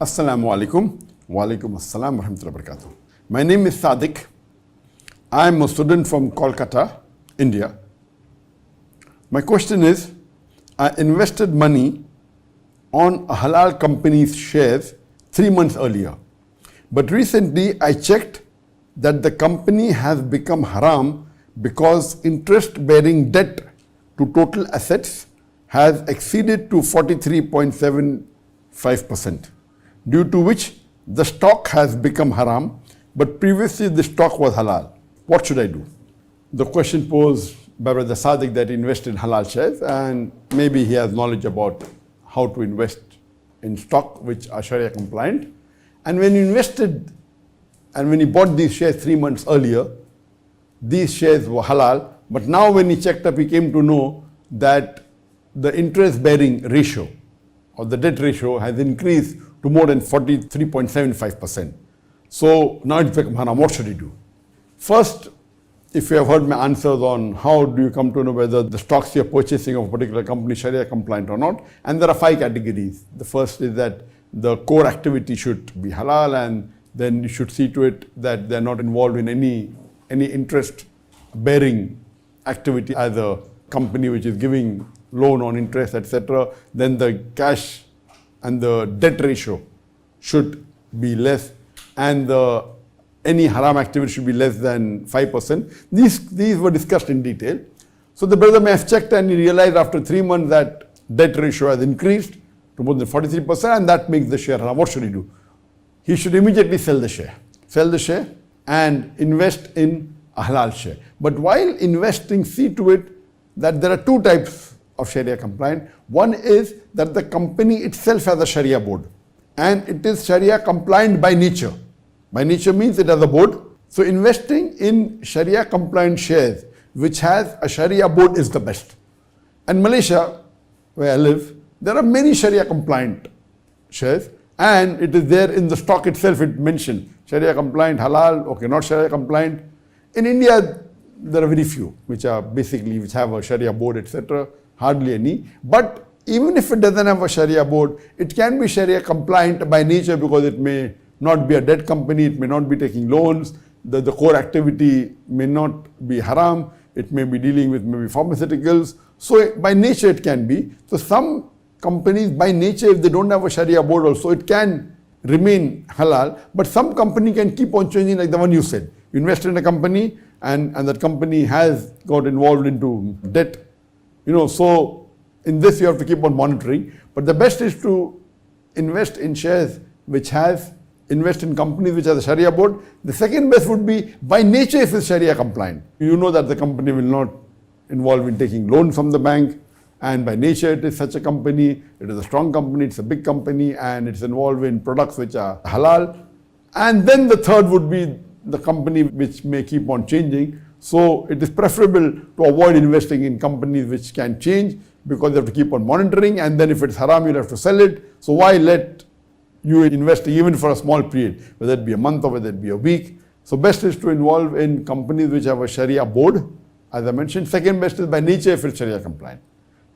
Assalamu alaikum. Wa alaikum assalam wa rahmatullahi wa barakatuh. My name is Sadiq. I am a student from Kolkata, India. My question is, I invested money on a halal company's shares 3 months earlier. But recently I checked that the company has become haram because interest-bearing debt to total assets has exceeded to 43.75%, due to which the stock has become haram, but previously the stock was halal. What should I do? The question posed by Brother Sadiq that he invested in halal shares, and maybe he has knowledge about how to invest in stock which are Sharia compliant. And when he invested and when he bought these shares 3 months earlier, these shares were halal, but now when he checked up, he came to know that the interest-bearing ratio or the debt ratio has increased to more than 43.75%. So now it's become haram. What should he do? First, if you have heard my answers on how do you come to know whether the stocks you're purchasing of a particular company Sharia compliant or not, and there are 5 categories. The first is that the core activity should be halal, and then you should see to it that they're not involved in any interest-bearing activity as a company which is giving loan on interest, etc. Then the cash and the debt ratio should be less, and any haram activity should be less than 5%. These were discussed in detail. So the brother may have checked and he realized after 3 months that debt ratio has increased to more than 43%, and that makes the share haram. What should he do? He should immediately sell the share. Sell the share and invest in a halal share. But while investing, see to it that there are 2 types of Sharia compliant. One is that the company itself has a Sharia board, and it is Sharia compliant by nature. By nature means it has a board. So investing in Sharia compliant shares which has a Sharia board is the best. And Malaysia, where I live, there are many Sharia compliant shares, and it is there in the stock itself. It mentioned Sharia compliant, halal, okay, not Sharia compliant. In India, there are very few which have a Sharia board, etc. Hardly any. But even if it doesn't have a Sharia board, it can be Sharia compliant by nature because it may not be a debt company, it may not be taking loans, the core activity may not be haram, it may be dealing with maybe pharmaceuticals. So by nature it can be. So some companies by nature, if they don't have a Sharia board also, it can remain halal, but some company can keep on changing, like the one you said. You invest in a company and that company has got involved into debt. So in this you have to keep on monitoring. But the best is to invest in shares invest in companies which have a Sharia board. The second best would be by nature if it's Sharia compliant. You know that the company will not involve in taking loans from the bank, and by nature it is such a company, it is a strong company, it's a big company, and it's involved in products which are halal. And then the third would be the company which may keep on changing. So it is preferable to avoid investing in companies which can change, because you have to keep on monitoring, and then if it's haram you'll have to sell it. So why let you invest even for a small period, whether it be a month or whether it be a week. So best is to involve in companies which have a Sharia board, as I mentioned. Second best is by nature if it's Sharia compliant.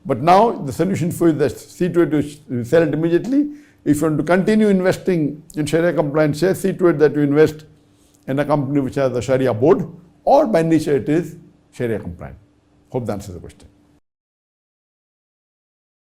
But now the solution for you is that see to it you sell it immediately. If you want to continue investing in Sharia compliant shares, see to it that you invest in a company which has a Sharia board, or by nature it is Sharia compliant. Hope that answers the question.